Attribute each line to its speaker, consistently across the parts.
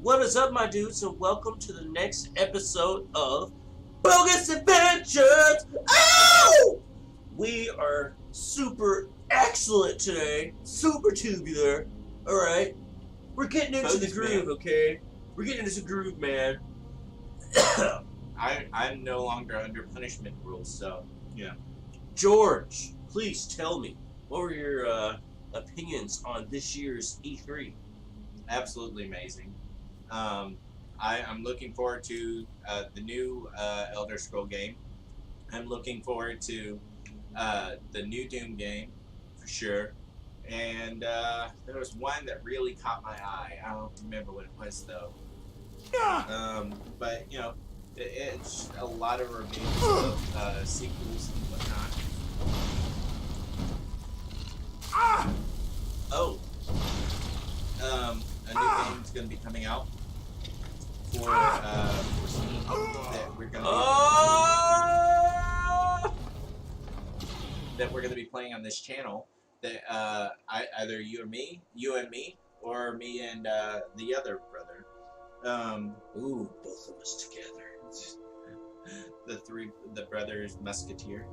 Speaker 1: What is up, my dudes, and welcome to the next episode of Bogus Adventures! Oh! We are super excellent today. Super tubular. Alright. We're getting into the groove, man. Okay? We're getting into the groove, man.
Speaker 2: I'm no longer under punishment rules, so, yeah.
Speaker 1: George, please tell me, what were your opinions on this year's E3?
Speaker 2: Absolutely amazing. I'm looking forward to the new Elder Scroll game. I'm looking forward to the new Doom game, for sure. And there was one that really caught my eye. I don't remember what it was, though. But, you know, it's a lot of reviews of sequels and whatnot. Oh! A new game's going to be coming out for Steam that we're going to be playing on this channel. That either you and me, or me and the other brother.
Speaker 1: Ooh, both of us together.
Speaker 2: The brothers Musketeer.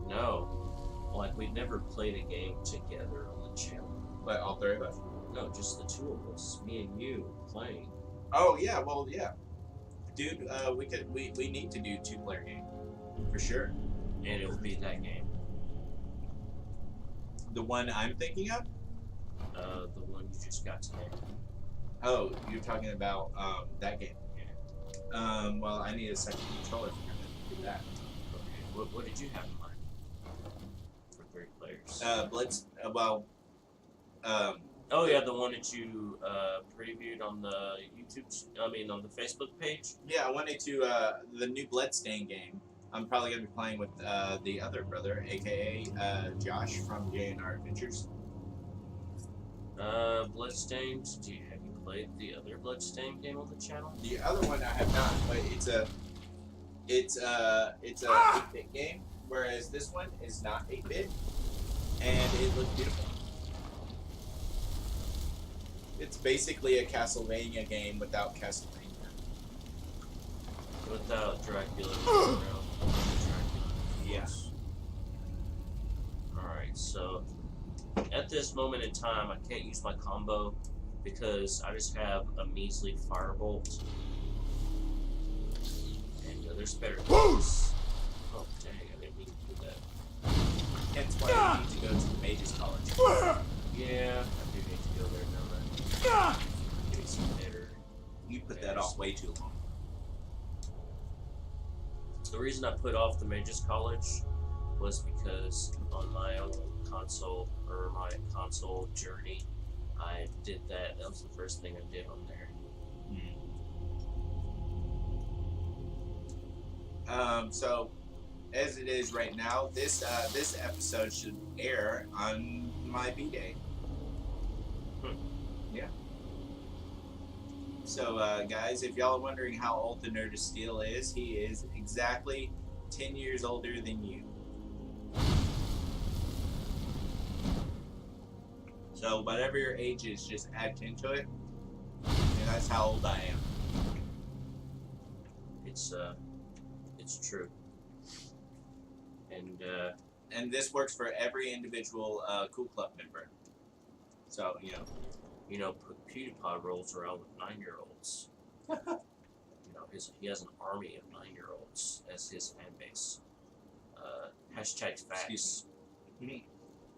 Speaker 1: No, like we've never played a game together on the channel.
Speaker 2: But all three of us.
Speaker 1: No, just the two of us, me and you, playing.
Speaker 2: Oh yeah, well yeah, dude. We need to do 2-player game for sure,
Speaker 1: and it will be that game.
Speaker 2: The one I'm thinking of.
Speaker 1: The one you just got today.
Speaker 2: Oh, you're talking about that game. Yeah. Well, I need a second controller to do that.
Speaker 1: Okay. What did you have in mind for 3 players? Oh yeah, the one that you previewed on the on the Facebook page.
Speaker 2: Yeah, I wanted to the new Bloodstain game. I'm probably gonna be playing with the other brother, aka Josh from JNR Adventures.
Speaker 1: Bloodstained. Have you played the other Bloodstained game on the channel?
Speaker 2: The other one I have not, but it's a 8-bit game, whereas this one is not 8-bit, and it looks beautiful. It's basically a Castlevania game without Castlevania.
Speaker 1: Without Dracula.
Speaker 2: Yes.
Speaker 1: Alright, so at this moment in time, I can't use my combo because I just have a measly firebolt. And there's better things. Oh, dang, I didn't mean to do that.
Speaker 2: Hence why I need to go to the Mages College.
Speaker 1: Yeah, I do need to go there now. Give me some better.
Speaker 2: You put that off way too long.
Speaker 1: The reason I put off the Mages College was because on my own console, or my console journey, I did that. That was the first thing I did on there.
Speaker 2: So, as it is right now, this episode should air on my B-Day. Yeah. So, guys, if y'all are wondering how old the Nerd of Steel is, he is exactly 10 years older than you. So, whatever your age is, just add 10 to it, and that's how old I am.
Speaker 1: It's true.
Speaker 2: And this works for every individual Cool Club member. So,
Speaker 1: you know, PewDiePie rolls around with 9-year-olds. He has an army of 9-year-olds as his fan base. Hashtag facts.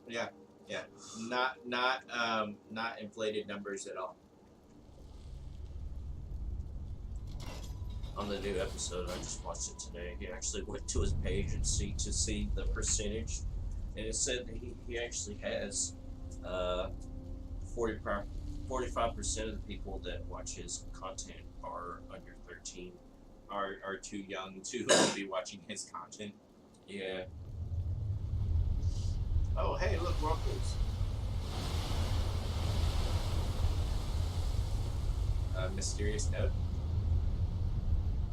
Speaker 2: Yeah. Not inflated numbers at all.
Speaker 1: On the new episode, I just watched it today. He actually went to his page and to see the percentage, and it said that he actually has 45% of the people that watch his content are under 13.
Speaker 2: Are too young to be watching his content.
Speaker 1: Yeah.
Speaker 2: Oh, hey, look, Ruffles. Mysterious note.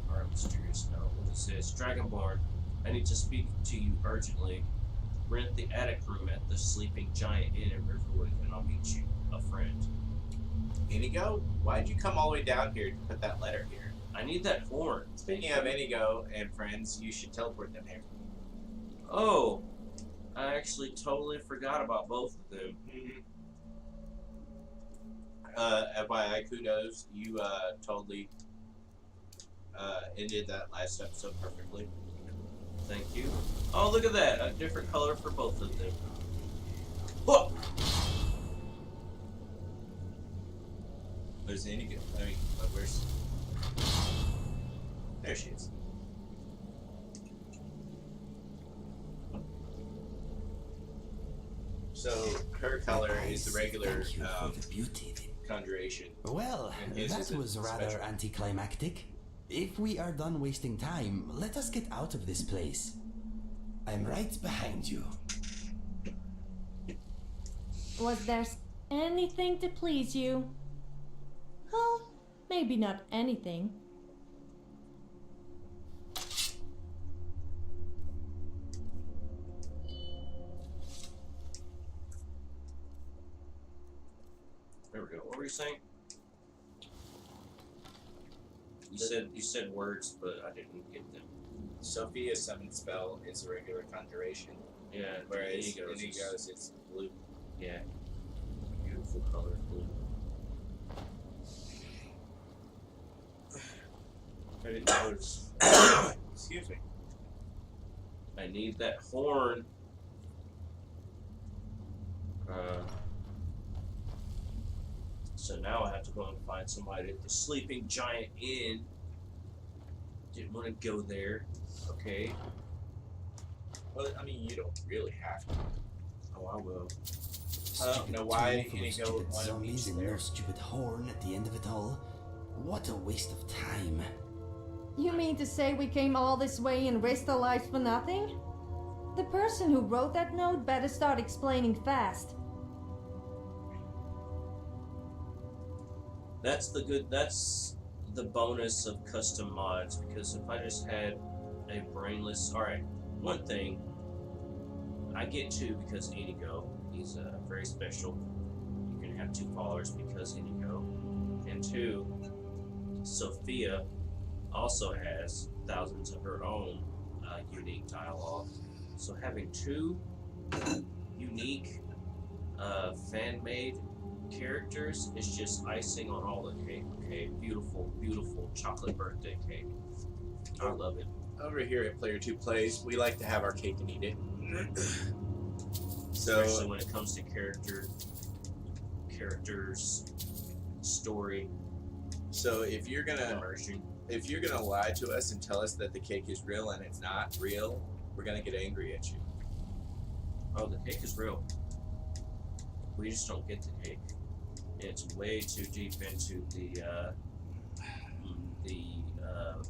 Speaker 1: Or a mysterious note. It says, Dragonborn, I need to speak to you urgently. Rent the attic room at the Sleeping Giant Inn in Riverwood, and I'll meet you, a friend.
Speaker 2: Inigo, why'd you come all the way down here to put that letter here?
Speaker 1: I need that horn.
Speaker 2: Speaking of Inigo and friends, you should teleport them here.
Speaker 1: Oh, I actually totally forgot about both of them.
Speaker 2: FYI, kudos, you totally ended that last episode perfectly.
Speaker 1: Thank you. Oh, look at that. A different color for both of them. Whoa!
Speaker 2: Where's Inigo? I mean, where's... There she is. So, her color is the regular conjuration.
Speaker 3: Well,
Speaker 2: And his
Speaker 3: that
Speaker 2: is a
Speaker 3: was rather
Speaker 2: special.
Speaker 3: anticlimactic. If we are done wasting time, let us get out of this place. I'm right behind you.
Speaker 4: Was there anything to please you? Well, maybe not anything.
Speaker 1: There we go. What were you saying? You said words, but I didn't get them.
Speaker 2: Sophia's summon spell is a regular conjuration,
Speaker 1: Yeah,
Speaker 2: whereas
Speaker 1: Inigo's
Speaker 2: Inigo's is blue.
Speaker 1: yeah, beautiful color blue. I didn't notice.
Speaker 2: Excuse me.
Speaker 1: I need that horn. So now I have to go and find somebody at the Sleeping Giant Inn. Didn't want to go there. Okay.
Speaker 2: Well, I mean, you don't really have to.
Speaker 1: Oh, I will.
Speaker 2: I don't know why
Speaker 3: Full of
Speaker 2: Inigo
Speaker 3: stupid
Speaker 2: wanted
Speaker 3: zombies
Speaker 2: me
Speaker 3: and
Speaker 2: there.
Speaker 3: no stupid horn at the end of it all. What a waste of time.
Speaker 4: You mean to say we came all this way and risked our lives for nothing? The person who wrote that note better start explaining fast.
Speaker 1: That's the bonus of custom mods, because if I just had a brainless, alright, one thing, I get two because Inigo, he's very special. You can have 2 followers because Inigo. And 2, Sophia also has thousands of her own unique dialogue. So having 2 unique fan-made characters is just icing on all the cake. Okay, beautiful, beautiful chocolate birthday cake. I love it.
Speaker 2: Over here at Player 2 Plays, we like to have our cake and eat it. So,
Speaker 1: Especially when it comes to characters, story,
Speaker 2: so if you're gonna
Speaker 1: immersion.
Speaker 2: lie to us and tell us that the cake is real and it's not real, we're gonna get angry at you.
Speaker 1: Oh, the cake is real. We just don't get the cake. It's way too deep into the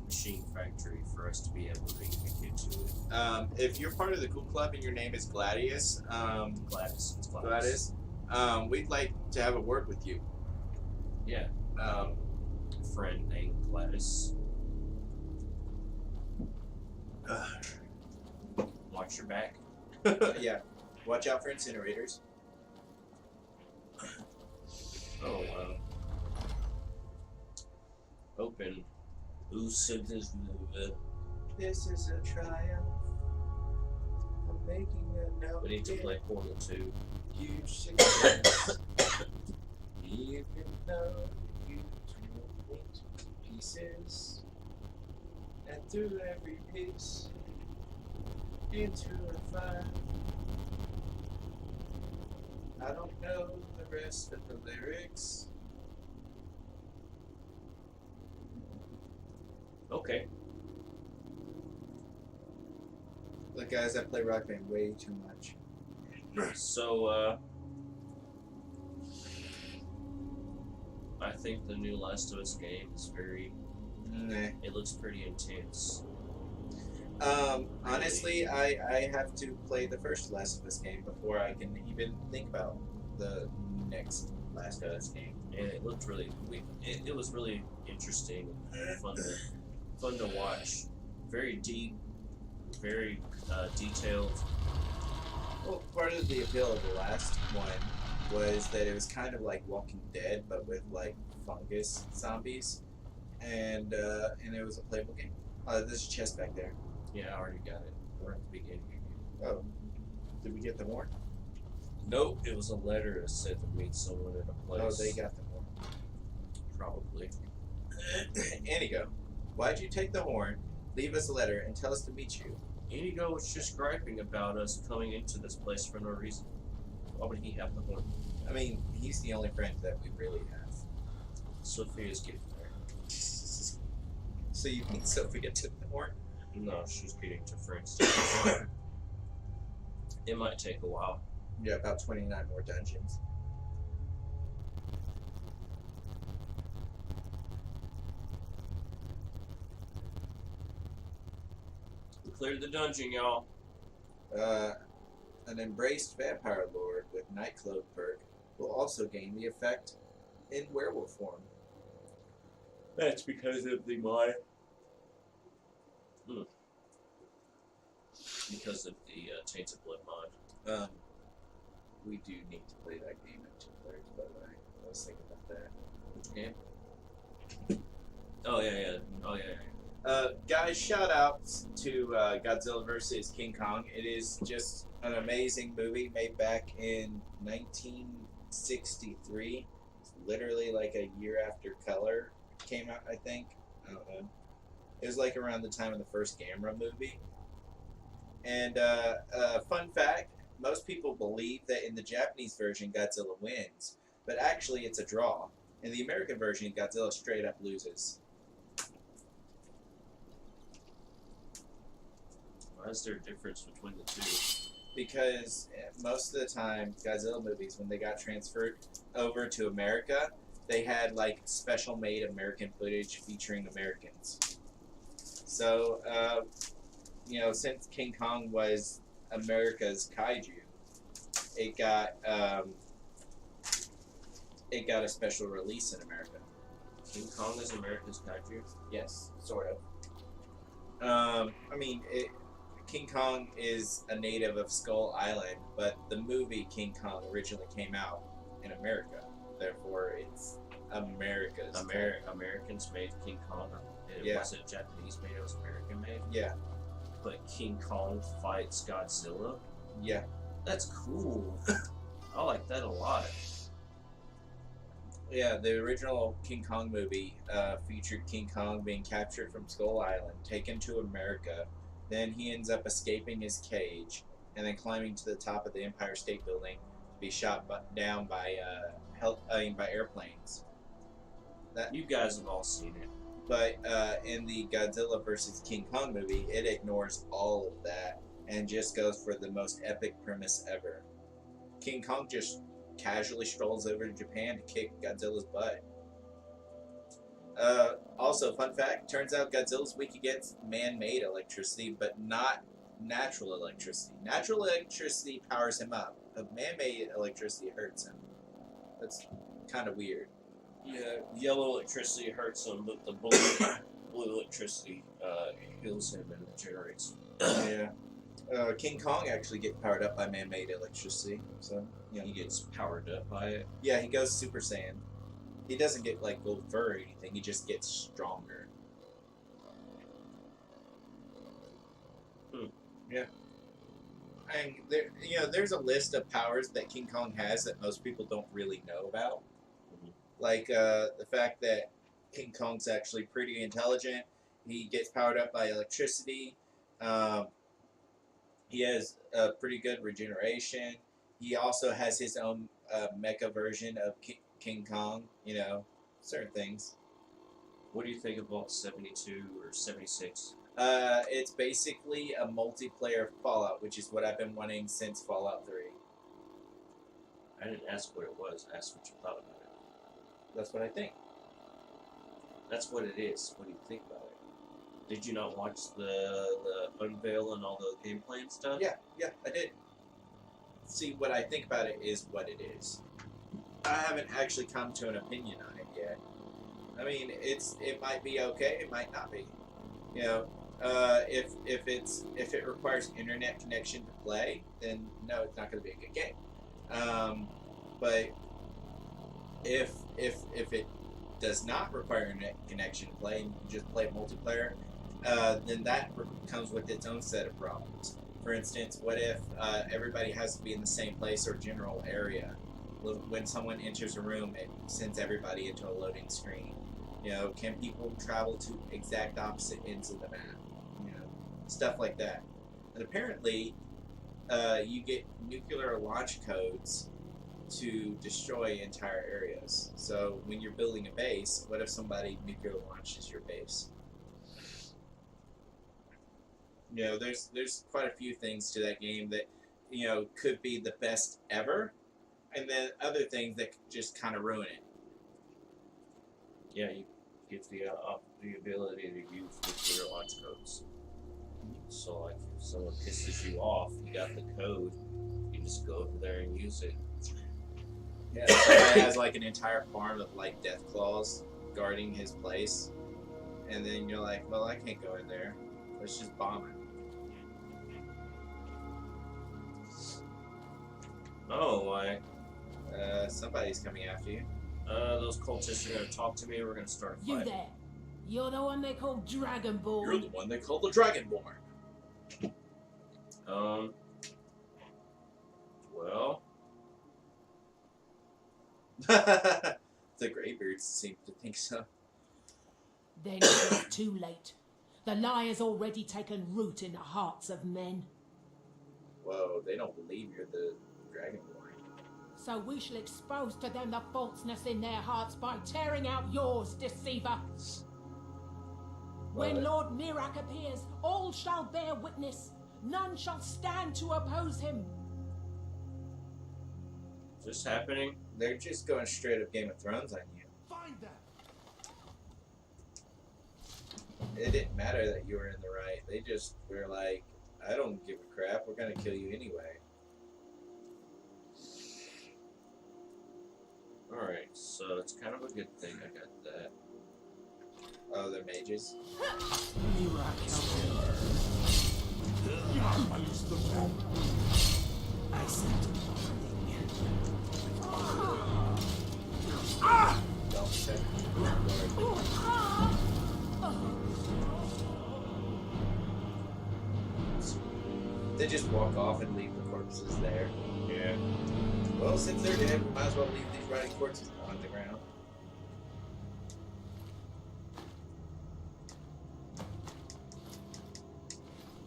Speaker 1: machine factory for us to be able to even get to it.
Speaker 2: If you're part of the Cool Club and your name is Gladius,
Speaker 1: Gladys. It's Gladys.
Speaker 2: we'd like to have a word with you.
Speaker 1: Yeah.
Speaker 2: Um,
Speaker 1: Friend named Gladys. Watch your back.
Speaker 2: yeah, watch out for incinerators.
Speaker 1: Oh, open. Who said this?
Speaker 2: This is a triumph. I'm making a note.
Speaker 1: We need to play Portal 2.
Speaker 2: Huge success. Even though you turn me to pieces, and threw every piece into a fire. I don't know the rest of the lyrics.
Speaker 1: Okay.
Speaker 2: Look, guys, I play Rock Band way too much.
Speaker 1: So, I think the new Last of Us game is very.
Speaker 2: Nah.
Speaker 1: It looks pretty intense.
Speaker 2: Honestly, I have to play the first Last of Us game before I can even think about the next Last of Us game.
Speaker 1: And it looked really. It was really interesting and fun to watch. Very deep, very detailed.
Speaker 2: Well, part of the appeal of the last one was that it was kind of like Walking Dead, but with like fungus zombies, and it was a playable game. There's a chest back there.
Speaker 1: Yeah, I already got it. We're at the beginning.
Speaker 2: Oh, did we get the horn?
Speaker 1: Nope, it was a letter that said to meet someone in a place.
Speaker 2: Oh, they got the horn.
Speaker 1: Probably.
Speaker 2: Inigo, why'd you take the horn, leave us a letter, and tell us to meet you?
Speaker 1: Inigo was just griping about us coming into this place for no reason. Why would he have the horn?
Speaker 2: I mean, he's the only friend that we really have.
Speaker 1: Sophia's getting there.
Speaker 2: So you think Sophia took the horn?
Speaker 1: No, she's getting to friends. It might take a while.
Speaker 2: Yeah, about 29 more dungeons.
Speaker 1: We cleared the dungeon, y'all.
Speaker 2: An embraced vampire lord with Nightclub perk will also gain the effect in werewolf form.
Speaker 1: That's because of the mod. Because of the Tainted Blood mod.
Speaker 2: We do need to play that game in 2 players, by the way. I was thinking about that.
Speaker 1: Which game? Oh, yeah. Oh, yeah.
Speaker 2: Guys, shout out to Godzilla vs. King Kong. It is just an amazing movie made back in 1963. It's literally like a year after Color came out, I think. I don't know. It was like around the time of the first Gamera movie. And fun fact, most people believe that in the Japanese version Godzilla wins, but actually it's a draw. In the American version, Godzilla straight up loses.
Speaker 1: Why is there a difference between the two?
Speaker 2: Because most of the time, Godzilla movies, when they got transferred over to America, they had like special made American footage featuring Americans. So, since King Kong was America's kaiju, it got a special release in America.
Speaker 1: King Kong is America's kaiju?
Speaker 2: Yes, sort of. King Kong is a native of Skull Island, but the movie King Kong originally came out in America. Therefore, it's America's.
Speaker 1: Americans made King Kong.
Speaker 2: Yeah.
Speaker 1: Was it Japanese made? It was American made?
Speaker 2: Yeah.
Speaker 1: But King Kong fights Godzilla?
Speaker 2: Yeah.
Speaker 1: That's cool. I like that a lot.
Speaker 2: Yeah, the original King Kong movie featured King Kong being captured from Skull Island, taken to America. Then he ends up escaping his cage and then climbing to the top of the Empire State Building to be shot down by airplanes.
Speaker 1: You guys have all seen it.
Speaker 2: But in the Godzilla vs. King Kong movie, it ignores all of that and just goes for the most epic premise ever. King Kong just casually strolls over to Japan to kick Godzilla's butt. Also, fun fact, turns out Godzilla's weak against man-made electricity, but not natural electricity. Natural electricity powers him up, but man-made electricity hurts him. That's kind of weird.
Speaker 1: Yeah, yellow electricity hurts him, but the blue electricity heals him and regenerates him.
Speaker 2: Yeah. King Kong actually gets powered up by man-made electricity, so
Speaker 1: He gets powered up by it.
Speaker 2: Yeah, he goes Super Saiyan. He doesn't get like gold fur or anything. He just gets stronger. Yeah. And there's a list of powers that King Kong has that most people don't really know about. Like the fact that King Kong's actually pretty intelligent. He gets powered up by electricity. He has a pretty good regeneration. He also has his own mecha version of King Kong. Certain things.
Speaker 1: What do you think of Vault 72 or 76?
Speaker 2: It's basically a multiplayer Fallout, which is what I've been wanting since Fallout 3.
Speaker 1: I didn't ask what it was. I asked what you thought about it.
Speaker 2: That's what I think.
Speaker 1: That's what it is. What do you think about it? Did you not watch the unveil and all the gameplay and stuff?
Speaker 2: Yeah, I did. See, what I think about it is what it is. I haven't actually come to an opinion on it yet. I mean, it might be okay, it might not be. If it requires internet connection to play, then no, it's not going to be a good game. But if it does not require a connection to play, and you can just play multiplayer, then that comes with its own set of problems. For instance, what if everybody has to be in the same place or general area? When someone enters a room, it sends everybody into a loading screen. You know, can people travel to exact opposite ends of the map? You know, stuff like that. And apparently, you get nuclear launch codes to destroy entire areas. So when you're building a base, what if somebody nuclear launches your base? You know, there's quite a few things to that game that, you know, could be the best ever, and then other things that could just kind of ruin it.
Speaker 1: Yeah, you get the ability to use nuclear launch codes. So, like, if someone pisses you off, you got the code, you just go over there and use it.
Speaker 2: Yeah, somebody has like an entire farm of like death claws guarding his place, and then you're like, well, I can't go in there. Let's just bomb it.
Speaker 1: Oh, why?
Speaker 2: Somebody's coming after you.
Speaker 1: Those cultists are gonna talk to me. We're gonna start a
Speaker 5: You
Speaker 1: fight.
Speaker 5: there. You're the one they call Dragonborn.
Speaker 2: You're the one they call the Dragonborn.
Speaker 1: Well,
Speaker 2: The Greybeards seem to think so.
Speaker 5: Then it's too late. The lie has already taken root in the hearts of men.
Speaker 2: Whoa, they don't believe you're the Dragonborn.
Speaker 5: So we shall expose to them the falseness in their hearts by tearing out yours, deceiver. When
Speaker 2: What?
Speaker 5: Lord Mirak appears, all shall bear witness. None shall stand to oppose him.
Speaker 1: is this happening?
Speaker 2: They're just going straight up Game of Thrones on you.
Speaker 5: Find them.
Speaker 2: It didn't matter that you were in the right. They just were like, I don't give a crap. We're going to kill you anyway.
Speaker 1: Alright, so it's kind of a good thing I got that.
Speaker 2: Oh, they're mages.
Speaker 3: I sent a
Speaker 2: Don't check. They just walk off and leave the corpses there.
Speaker 1: Yeah.
Speaker 2: Well, since they're dead, we might as well leave these rotting corpses on the ground.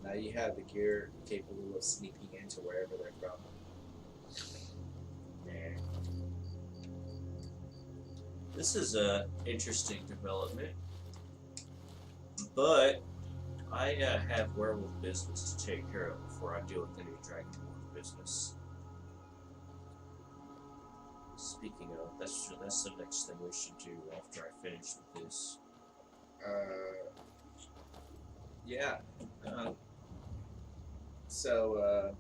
Speaker 2: Now you have the gear capable of sneaking into wherever they're from.
Speaker 1: Yeah. This is a interesting development, but I have werewolf business to take care of before I deal with any Dragonborn business. Speaking of, that's the next thing we should do after I finish with this.
Speaker 2: Yeah. So,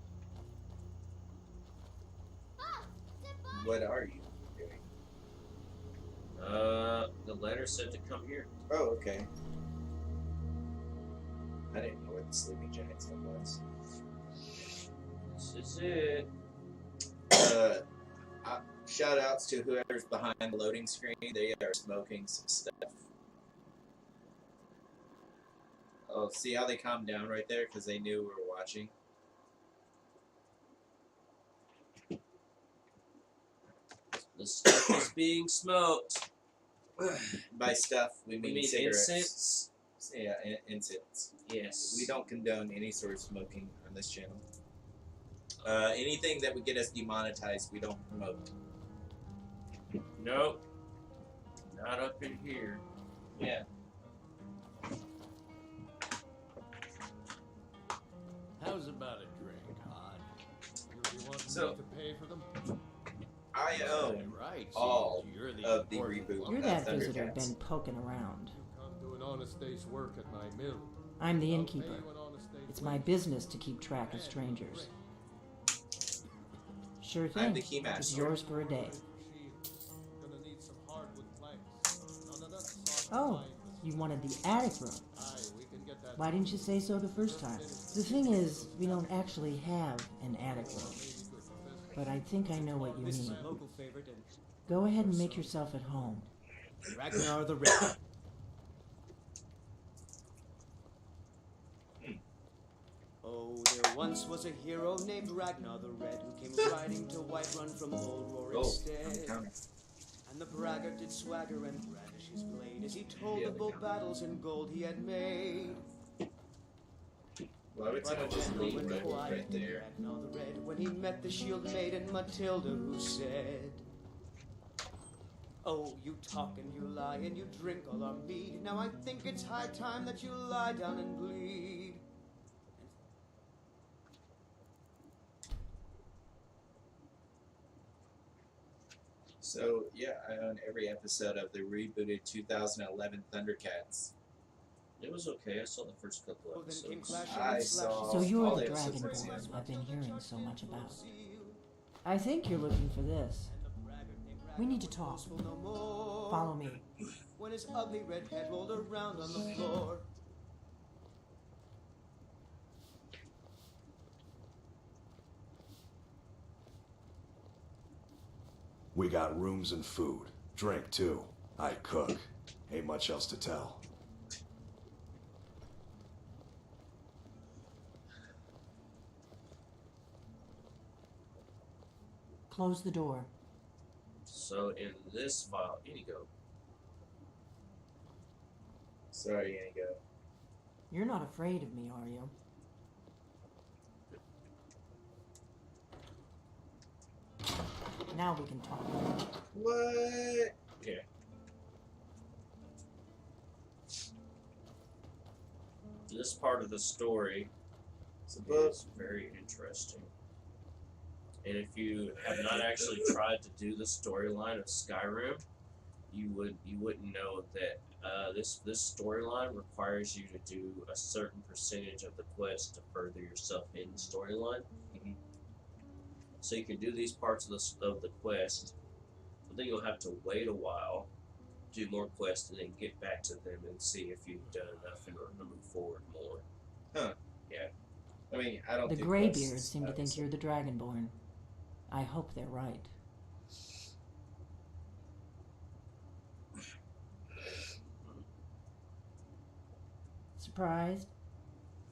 Speaker 2: what are you doing?
Speaker 1: The letter said to come here.
Speaker 2: Oh, okay. I didn't know where the sleeping giant's one was.
Speaker 1: This is it.
Speaker 2: Shout outs to whoever's behind the loading screen. They are smoking some stuff. Oh, see how they calmed down right there? Because they knew we were watching.
Speaker 1: The stuff is being smoked.
Speaker 2: By stuff, we
Speaker 1: We
Speaker 2: mean
Speaker 1: need
Speaker 2: cigarettes.
Speaker 1: incense.
Speaker 2: Yeah, incense.
Speaker 1: Yes.
Speaker 2: We don't condone any sort of smoking on this channel. Anything that would get us demonetized, we don't promote.
Speaker 1: Nope. Not up in here.
Speaker 2: Yeah.
Speaker 6: How's about a drink, hon? You want
Speaker 2: So-
Speaker 6: me to pay for them?
Speaker 2: I own
Speaker 6: Right.
Speaker 2: all
Speaker 6: you're the
Speaker 2: of the
Speaker 6: important
Speaker 2: reboot.
Speaker 6: one.
Speaker 4: You're that visitor
Speaker 2: Thundercats.
Speaker 4: been poking around.
Speaker 6: You come to an honest day's work at my mill.
Speaker 4: I'm the
Speaker 6: I'll pay
Speaker 4: innkeeper.
Speaker 6: you an honest day's
Speaker 4: It's my
Speaker 6: wage.
Speaker 4: business to keep track of strangers. Sure
Speaker 2: I'm
Speaker 4: thing.
Speaker 2: the keymaster.
Speaker 4: It's yours for a day.
Speaker 6: Gonna need some hardwood planks. None of that soft
Speaker 4: Oh,
Speaker 6: pine.
Speaker 4: you wanted the attic room.
Speaker 6: Aye, we can get that.
Speaker 4: Why didn't you say so the first time? The thing is, we don't actually have an attic room.
Speaker 7: but I think I know what you
Speaker 6: This is
Speaker 7: mean.
Speaker 6: a local favorite, and
Speaker 7: Go ahead and make yourself at home.
Speaker 6: Ragnar the Red. Oh, there once was a hero named Ragnar the Red who came riding to Whiterun from old Rorikstead. And the braggart did swagger and brandish his blade as he told of bold battles and gold he had made.
Speaker 2: Well, I would say
Speaker 6: But
Speaker 2: just
Speaker 6: gentle
Speaker 2: leave
Speaker 6: and
Speaker 2: that
Speaker 6: quiet
Speaker 2: right there.
Speaker 6: Ragnar the Red when he met the shield maiden Matilda, who said, "Oh, you talk and you lie and you drink all our mead. Now I think it's high time that you lie down and bleed."
Speaker 2: So, yeah, I own every episode of the rebooted 2011 Thundercats.
Speaker 1: It was okay. I saw the first couple
Speaker 6: Oh, then came
Speaker 1: episodes.
Speaker 6: clashing
Speaker 2: I
Speaker 6: and slashing.
Speaker 2: saw
Speaker 7: So you're
Speaker 2: all
Speaker 7: the
Speaker 2: episodes of
Speaker 7: Dragonborn
Speaker 2: season
Speaker 7: I've been hearing so much about.
Speaker 6: Seal.
Speaker 7: I think you're looking for this.
Speaker 6: And the braggart named
Speaker 7: We need
Speaker 6: Ragnar
Speaker 7: to talk.
Speaker 6: was boastful no more.
Speaker 7: Follow me.
Speaker 6: When his ugly red head rolled around on the floor.
Speaker 8: We got rooms and food. Drink, too. I cook. Ain't much else to tell.
Speaker 7: Close the door.
Speaker 1: So in this file, Inigo.
Speaker 2: Sorry, Inigo.
Speaker 7: You're not afraid of me, are you? Now we can talk.
Speaker 2: What?
Speaker 1: Yeah. This part of the story
Speaker 2: It's a book.
Speaker 1: is very interesting. And if you have not actually tried to do the storyline of Skyrim, you wouldn't know that this storyline requires you to do a certain percentage of the quest to further yourself in the storyline.
Speaker 2: Mhm.
Speaker 1: So you can do these parts of the quest, but then you'll have to wait a while, do more quests, and then get back to them and see if you've done enough in order to move forward more.
Speaker 2: I mean, I don't
Speaker 7: The
Speaker 2: do
Speaker 7: Greybeards
Speaker 2: quests,
Speaker 7: seem to think
Speaker 2: obviously.
Speaker 7: you're the Dragonborn. I hope they're right. Surprised?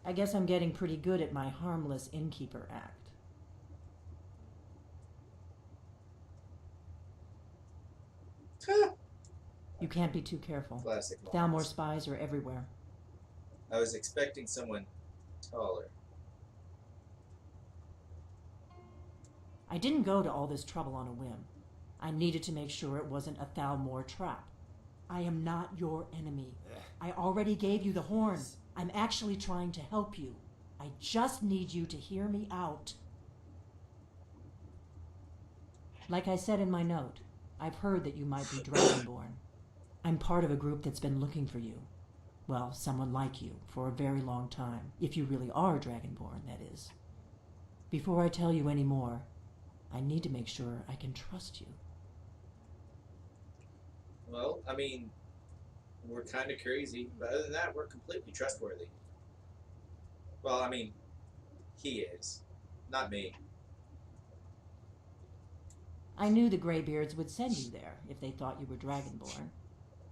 Speaker 7: I guess I'm getting pretty good at my harmless innkeeper act. You can't be too careful.
Speaker 2: Classic.
Speaker 7: Thalmor
Speaker 2: Moms.
Speaker 7: spies are everywhere.
Speaker 2: I was expecting someone taller.
Speaker 7: I didn't go to all this trouble on a whim. I needed to make sure it wasn't a Thalmor trap. I am not your enemy. I already gave you the horn. I'm actually trying to help you. I just need you to hear me out. Like I said in my note, I've heard that you might be Dragonborn. I'm part of a group that's been looking for you. Well, someone like you, for a very long time. If you really are Dragonborn, that is. Before I tell you any more, I need to make sure I can trust you.
Speaker 2: Well, I mean, we're kind of crazy, but other than that, we're completely trustworthy. Well, I mean, he is, not me.
Speaker 7: I knew the Greybeards would send you there if they thought you were Dragonborn.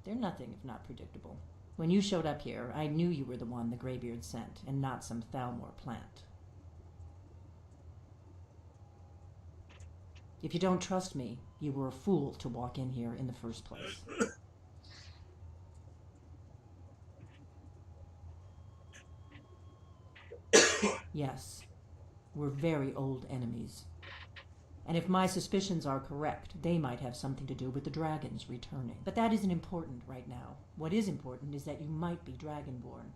Speaker 7: They're nothing if not predictable. When you showed up here, I knew you were the one the Greybeards sent, and not some Thalmor plant. If you don't trust me, you were a fool to walk in here in the first place. Yes, we're very old enemies. And if my suspicions are correct, they might have something to do with the dragons returning. But that isn't important right now. What is important is that you might be Dragonborn.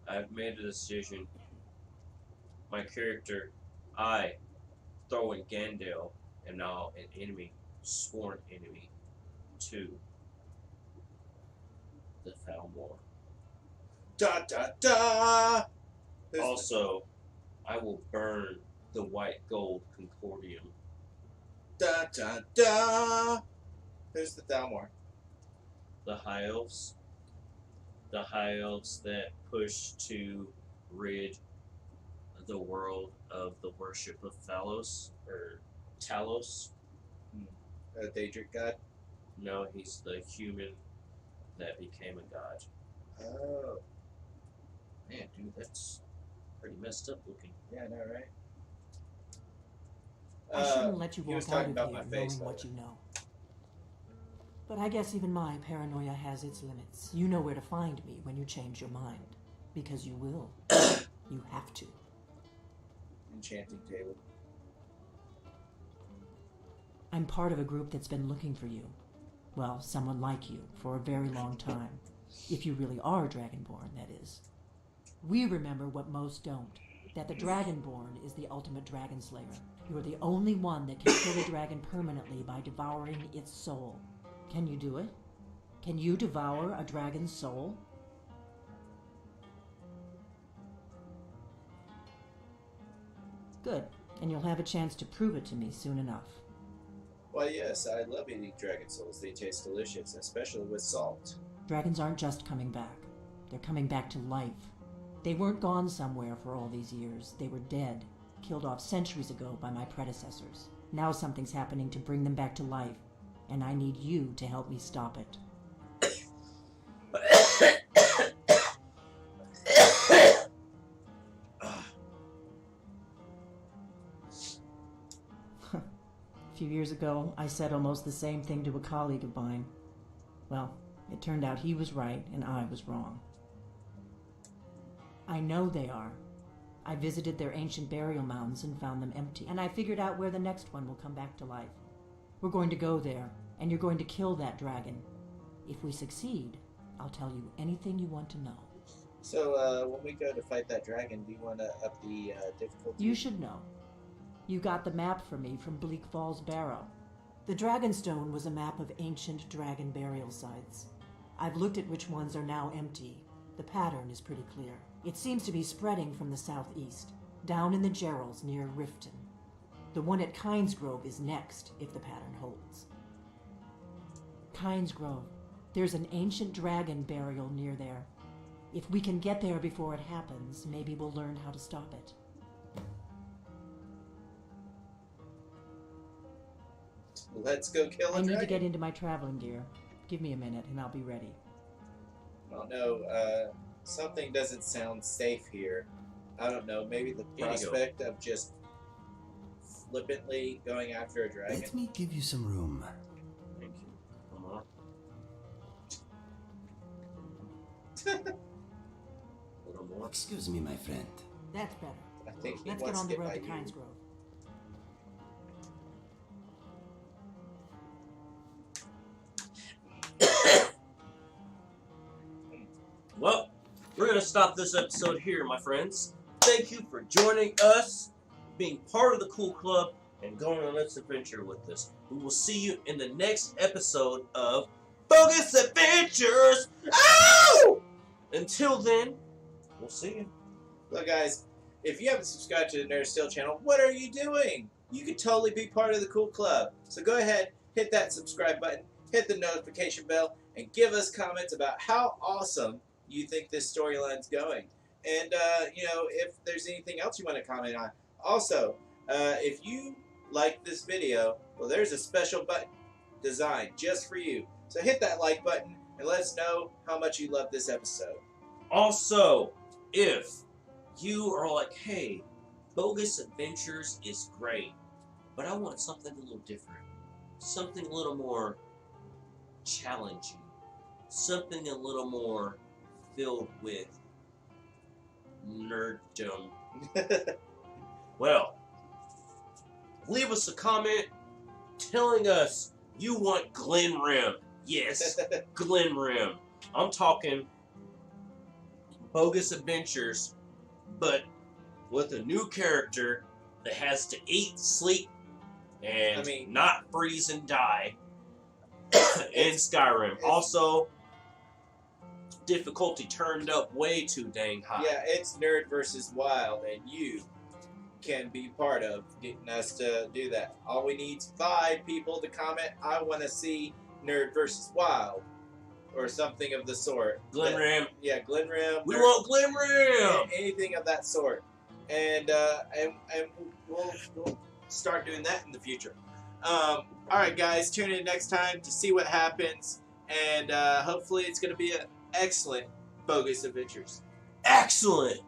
Speaker 1: I've made a decision. My character, I, Thorwin Gandale, am now an enemy, sworn enemy, to the Thalmor.
Speaker 2: Da da da!
Speaker 1: Also, I will burn the white gold Concordium.
Speaker 2: Da da da! Who's the Thalmor?
Speaker 1: The High Elves. The High Elves that push to rid the world of the worship of Phalos or Talos.
Speaker 2: A Daedric god?
Speaker 1: No, he's the human that became a god.
Speaker 2: Oh.
Speaker 1: Man, dude, that's pretty messed up looking.
Speaker 2: Yeah, I know, right?
Speaker 7: I shouldn't let you
Speaker 2: he was
Speaker 7: walk out
Speaker 2: talking
Speaker 7: of
Speaker 2: about
Speaker 7: here
Speaker 2: my face,
Speaker 7: knowing
Speaker 2: by
Speaker 7: what
Speaker 2: the
Speaker 7: you know. But I guess even my paranoia has its limits. You know where to find me when you change your mind. Because you will. You have to.
Speaker 2: Enchanting table.
Speaker 7: I'm part of a group that's been looking for you. Well, someone like you, for a very long time. If you really are Dragonborn, that is. We remember what most don't. That the Dragonborn is the ultimate dragon slayer. You're the only one that can kill a dragon permanently by devouring its soul. Can you do it? Can you devour a dragon's soul? Good, and you'll have a chance to prove it to me soon enough.
Speaker 2: Well, yes, I love eating dragon souls. They taste delicious, especially with salt.
Speaker 7: Dragons aren't just coming back. They're coming back to life. They weren't gone somewhere for all these years. They were dead, killed off centuries ago by my predecessors. Now something's happening to bring them back to life, and I need you to help me stop it. A few years ago, I said almost the same thing to a colleague of mine. Well, it turned out he was right and I was wrong. I know they are. I visited their ancient burial mounds and found them empty, and I figured out where the next one will come back to life. We're going to go there, and you're going to kill that dragon. If we succeed, I'll tell you anything you want to know.
Speaker 2: So, when we go to fight that dragon, do you want to up the difficulty?
Speaker 7: You should know. You got the map for me from Bleak Falls Barrow. The Dragonstone was a map of ancient dragon burial sites. I've looked at which ones are now empty. The pattern is pretty clear. It seems to be spreading from the southeast, down in the Gerals near Riften. The one at Kynesgrove is next, if the pattern holds. Kynesgrove. There's an ancient dragon burial near there. If we can get there before it happens, maybe we'll learn how to stop it.
Speaker 2: Let's go kill a
Speaker 7: I need
Speaker 2: dragon.
Speaker 7: to get into my traveling gear. Give me a minute and I'll be ready.
Speaker 2: Oh no, something doesn't sound safe here. I don't know, maybe the prospect of just flippantly going after a dragon.
Speaker 3: Let me give you some room.
Speaker 1: Thank you. Come on. A little more.
Speaker 3: Excuse me, my friend.
Speaker 7: That's better.
Speaker 2: I think he
Speaker 7: Let's get
Speaker 2: wants
Speaker 7: on
Speaker 2: to
Speaker 7: the road
Speaker 2: by
Speaker 7: to
Speaker 2: you.
Speaker 7: Kynesgrove.
Speaker 1: Well, we're going to stop this episode here, my friends. Thank you for joining us, being part of the Cool Club, and going on this adventure with us. We will see you in the next episode of Bogus Adventures. Ow! Until then, we'll see you.
Speaker 2: Look, guys, if you haven't subscribed to the Nerd Steel channel, what are you doing? You could totally be part of the Cool Club. So go ahead, hit that subscribe button, hit the notification bell, and give us comments about how awesome you think this storyline's going. And, if there's anything else you want to comment on. Also, if you like this video, well, there's a special button designed just for you. So hit that like button and let us know how much you love this episode.
Speaker 1: Also, if you are like, hey, Bogus Adventures is great, but I want something a little different, something a little more challenging, something a little more filled with nerddom. Well, leave us a comment telling us you want Glenrim. Yes, Glenrim. I'm talking Bogus Adventures, but with a new character that has to eat, sleep, and not freeze and die in Skyrim. Also, difficulty turned up way too dang high.
Speaker 2: Yeah, it's Nerd versus Wild, and you can be part of getting us to do that. All we need is 5 people to comment, I want to see Nerd versus Wild, or something of the sort.
Speaker 1: Glenrim.
Speaker 2: Yeah, Glenrim.
Speaker 1: We want Glenrim!
Speaker 2: Anything of that sort. and we'll start doing that in the future. All right, guys, tune in next time to see what happens, and hopefully it's going to be an excellent Bogus Adventures.
Speaker 1: Excellent.